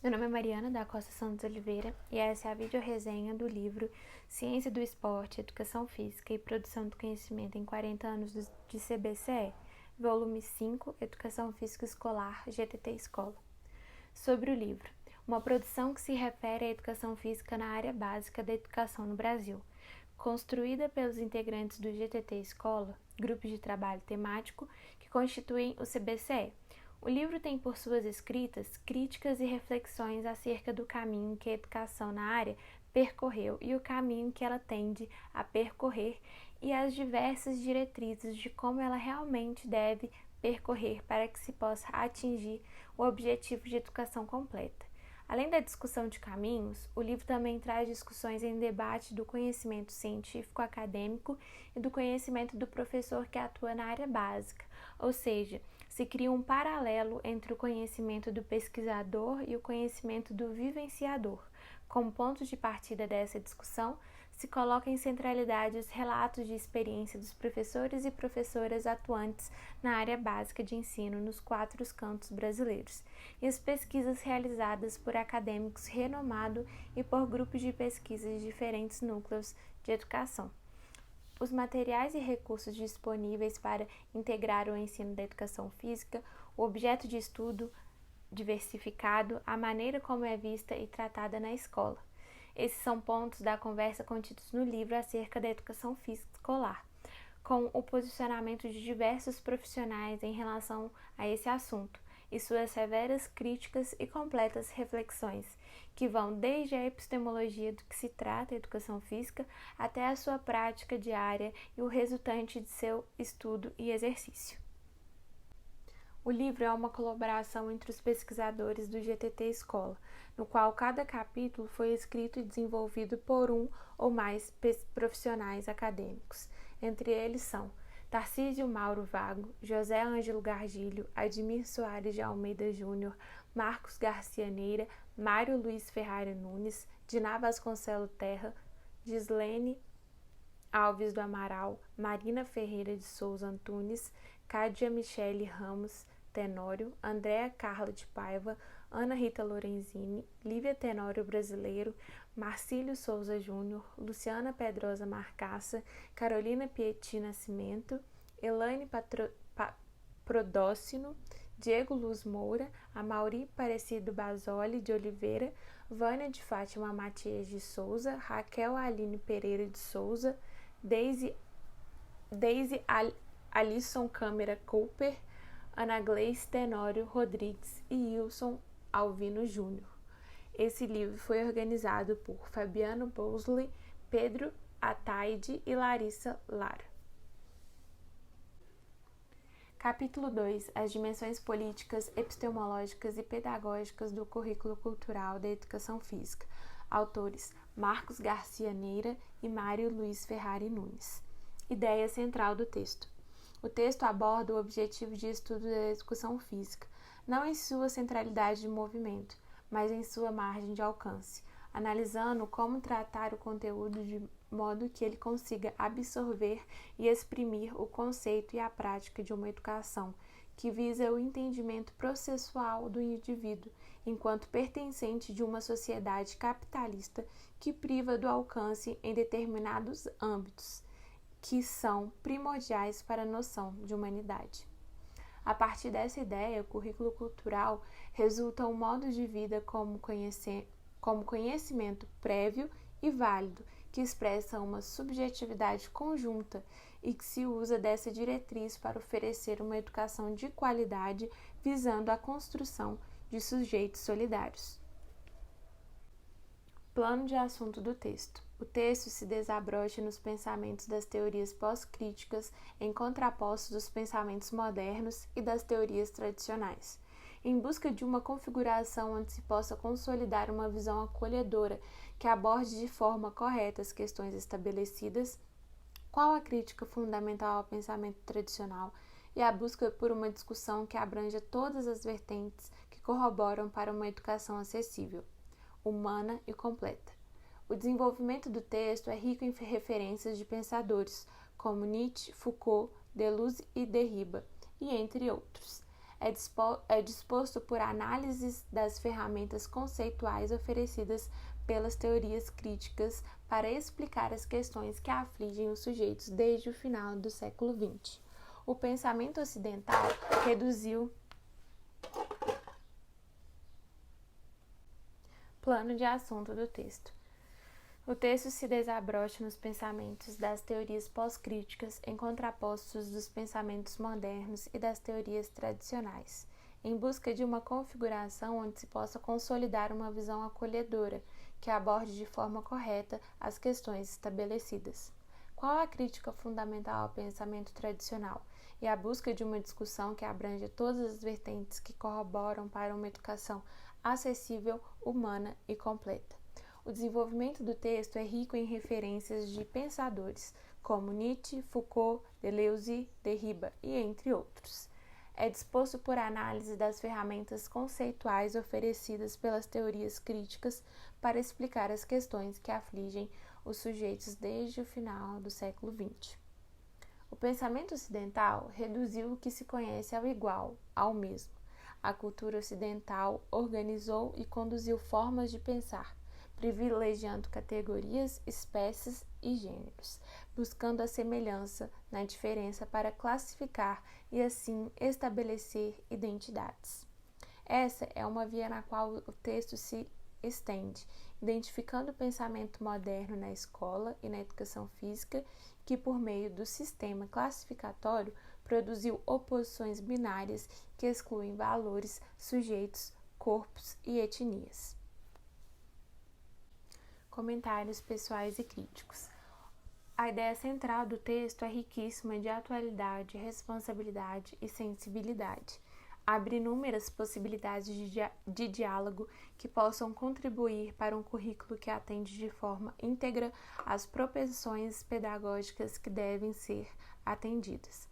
Meu nome é Mariana da Costa Santos Oliveira e essa é a videoresenha do livro Ciência do Esporte, Educação Física e Produção do Conhecimento em 40 anos de CBCE, volume 5, Educação Física Escolar, GTT Escola. Sobre o livro, uma produção que se refere à educação física na área básica da educação no Brasil, construída pelos integrantes do GTT Escola, grupo de trabalho temático que constituem o CBCE. O livro tem por suas escritas críticas e reflexões acerca do caminho que a educação na área percorreu e o caminho que ela tende a percorrer e as diversas diretrizes de como ela realmente deve percorrer para que se possa atingir o objetivo de educação completa. Além da discussão de caminhos, o livro também traz discussões em debate do conhecimento científico acadêmico e do conhecimento do professor que atua na área básica, ou seja, se cria um paralelo entre o conhecimento do pesquisador e o conhecimento do vivenciador. Como ponto de partida dessa discussão, se coloca em centralidade os relatos de experiência dos professores e professoras atuantes na área básica de ensino nos 4 cantos brasileiros, e as pesquisas realizadas por acadêmicos renomados e por grupos de pesquisa de diferentes núcleos de educação. Os materiais e recursos disponíveis para integrar o ensino da educação física, o objeto de estudo diversificado, a maneira como é vista e tratada na escola. Esses são pontos da conversa contidos no livro acerca da educação física escolar, com o posicionamento de diversos profissionais em relação a esse assunto e suas severas críticas e completas reflexões, que vão desde a epistemologia do que se trata a educação física até a sua prática diária e o resultante de seu estudo e exercício. O livro é uma colaboração entre os pesquisadores do GTT Escola, no qual cada capítulo foi escrito e desenvolvido por um ou mais profissionais acadêmicos. Entre eles são Tarcísio Mauro Vago, José Ângelo Gargilho, Admir Soares de Almeida Júnior, Marcos Garcia Neira, Mário Luiz Ferrari Nunes, Diná Vasconcelos Terra, Gislene Alves do Amaral, Marina Ferreira de Souza Antunes, Cádia Michele Ramos Tenório, Andréa Carla de Paiva, Ana Rita Lorenzini, Lívia Tenório Brasileiro, Marcílio Souza Júnior, Luciana Pedrosa Marcaça, Carolina Pieti Nascimento, Elaine Prodócino, Diego Luz Moura, Amauri Parecido Basoli de Oliveira, Vânia de Fátima Matias de Souza, Raquel Aline Pereira de Souza, Daisy Alisson Câmara Cooper, Ana Gleice Tenório Rodrigues e Wilson Alvino Júnior. Esse livro foi organizado por Fabiano Bosley, Pedro Ataide e Larissa Lara. Capítulo 2. As dimensões políticas, epistemológicas e pedagógicas do currículo cultural da educação física. Autores Marcos Garcia Neira e Mário Luiz Ferrari Nunes. Ideia central do texto. O texto aborda o objetivo de estudo da educação física, não em sua centralidade de movimento, mas em sua margem de alcance, analisando como tratar o conteúdo de modo que ele consiga absorver e exprimir o conceito e a prática de uma educação que visa o entendimento processual do indivíduo enquanto pertencente de uma sociedade capitalista que priva do alcance em determinados âmbitos que são primordiais para a noção de humanidade. A partir dessa ideia, o currículo cultural resulta um modo de vida como conhecimento prévio e válido, que expressa uma subjetividade conjunta e que se usa dessa diretriz para oferecer uma educação de qualidade, visando a construção de sujeitos solidários. Plano de assunto do texto. O texto se desabrocha nos pensamentos das teorias pós-críticas em contraposto dos pensamentos modernos e das teorias tradicionais, em busca de uma configuração onde se possa consolidar uma visão acolhedora que aborde de forma correta as questões estabelecidas, qual a crítica fundamental ao pensamento tradicional e a busca por uma discussão que abranja todas as vertentes que corroboram para uma educação acessível, humana e completa. O desenvolvimento do texto é rico em referências de pensadores como Nietzsche, Foucault, Deleuze e Derrida, e entre outros. é disposto por análises das ferramentas conceituais oferecidas pelas teorias críticas para explicar as questões que afligem os sujeitos desde o final do século XX. O pensamento ocidental reduziu plano de assunto do texto. O texto se desabrocha nos pensamentos das teorias pós-críticas em contrapostos dos pensamentos modernos e das teorias tradicionais, em busca de uma configuração onde se possa consolidar uma visão acolhedora que aborde de forma correta as questões estabelecidas. Qual a crítica fundamental ao pensamento tradicional e a busca de uma discussão que abranja todas as vertentes que corroboram para uma educação acessível, humana e completa? O desenvolvimento do texto é rico em referências de pensadores como Nietzsche, Foucault, Deleuze, Derrida e entre outros. É disposto por análise das ferramentas conceituais oferecidas pelas teorias críticas para explicar as questões que afligem os sujeitos desde o final do século XX. O pensamento ocidental reduziu o que se conhece ao igual, ao mesmo. A cultura ocidental organizou e conduziu formas de pensar, privilegiando categorias, espécies e gêneros, buscando a semelhança na diferença para classificar e assim estabelecer identidades. Essa é uma via na qual o texto se estende, identificando o pensamento moderno na escola e na educação física, que por meio do sistema classificatório produziu oposições binárias que excluem valores, sujeitos, corpos e etnias. Comentários pessoais e críticos. A ideia central do texto é riquíssima de atualidade, responsabilidade e sensibilidade. Abre inúmeras possibilidades de diálogo que possam contribuir para um currículo que atende de forma íntegra às propensões pedagógicas que devem ser atendidas.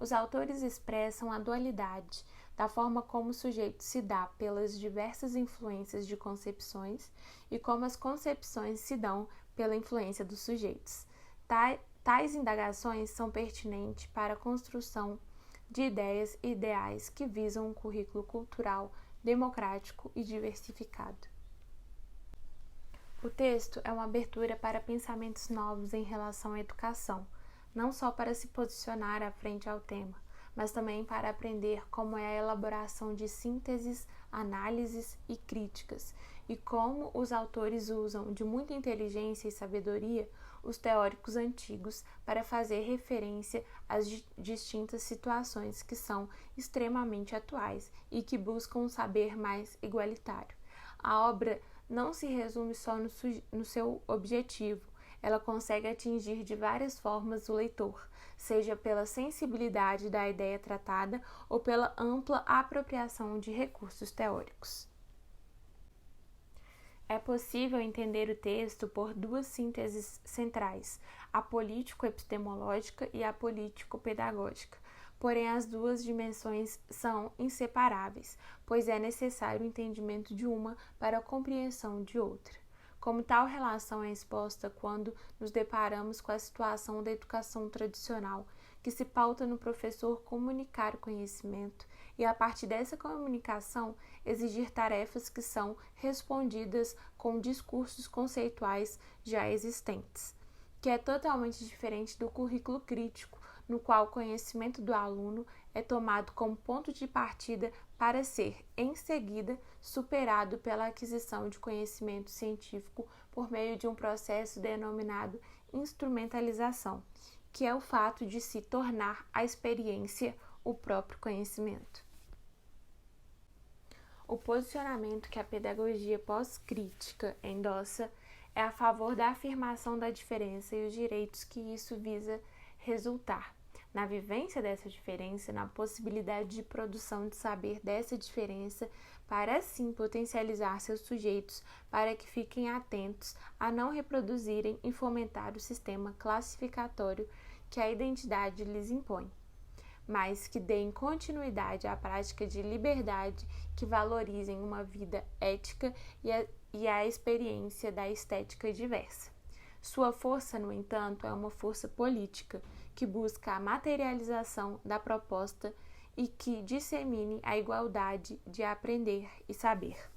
Os autores expressam a dualidade da forma como o sujeito se dá pelas diversas influências de concepções e como as concepções se dão pela influência dos sujeitos. Tais indagações são pertinentes para a construção de ideias e ideais que visam um currículo cultural, democrático e diversificado. O texto é uma abertura para pensamentos novos em relação à educação, não só para se posicionar à frente ao tema, mas também para aprender como é a elaboração de sínteses, análises e críticas, e como os autores usam de muita inteligência e sabedoria os teóricos antigos para fazer referência às distintas situações que são extremamente atuais e que buscam um saber mais igualitário. A obra não se resume só no seu objetivo, ela consegue atingir de várias formas o leitor, seja pela sensibilidade da ideia tratada ou pela ampla apropriação de recursos teóricos. É possível entender o texto por duas sínteses centrais, a político-epistemológica e a político-pedagógica. Porém, as duas dimensões são inseparáveis, pois é necessário o entendimento de uma para a compreensão de outra. Como tal relação é exposta quando nos deparamos com a situação da educação tradicional, que se pauta no professor comunicar o conhecimento e, a partir dessa comunicação, exigir tarefas que são respondidas com discursos conceituais já existentes, que é totalmente diferente do currículo crítico, no qual o conhecimento do aluno é tomado como ponto de partida para ser, em seguida, superado pela aquisição de conhecimento científico por meio de um processo denominado instrumentalização, que é o fato de se tornar a experiência o próprio conhecimento. O posicionamento que a pedagogia pós-crítica endossa é a favor da afirmação da diferença e os direitos que isso visa resultar. Na vivência dessa diferença, na possibilidade de produção de saber dessa diferença, para assim potencializar seus sujeitos para que fiquem atentos a não reproduzirem e fomentar o sistema classificatório que a identidade lhes impõe, mas que deem continuidade à prática de liberdade, que valorizem uma vida ética e a experiência da estética diversa. Sua força, no entanto, é uma força política, que busca a materialização da proposta e que dissemine a igualdade de aprender e saber.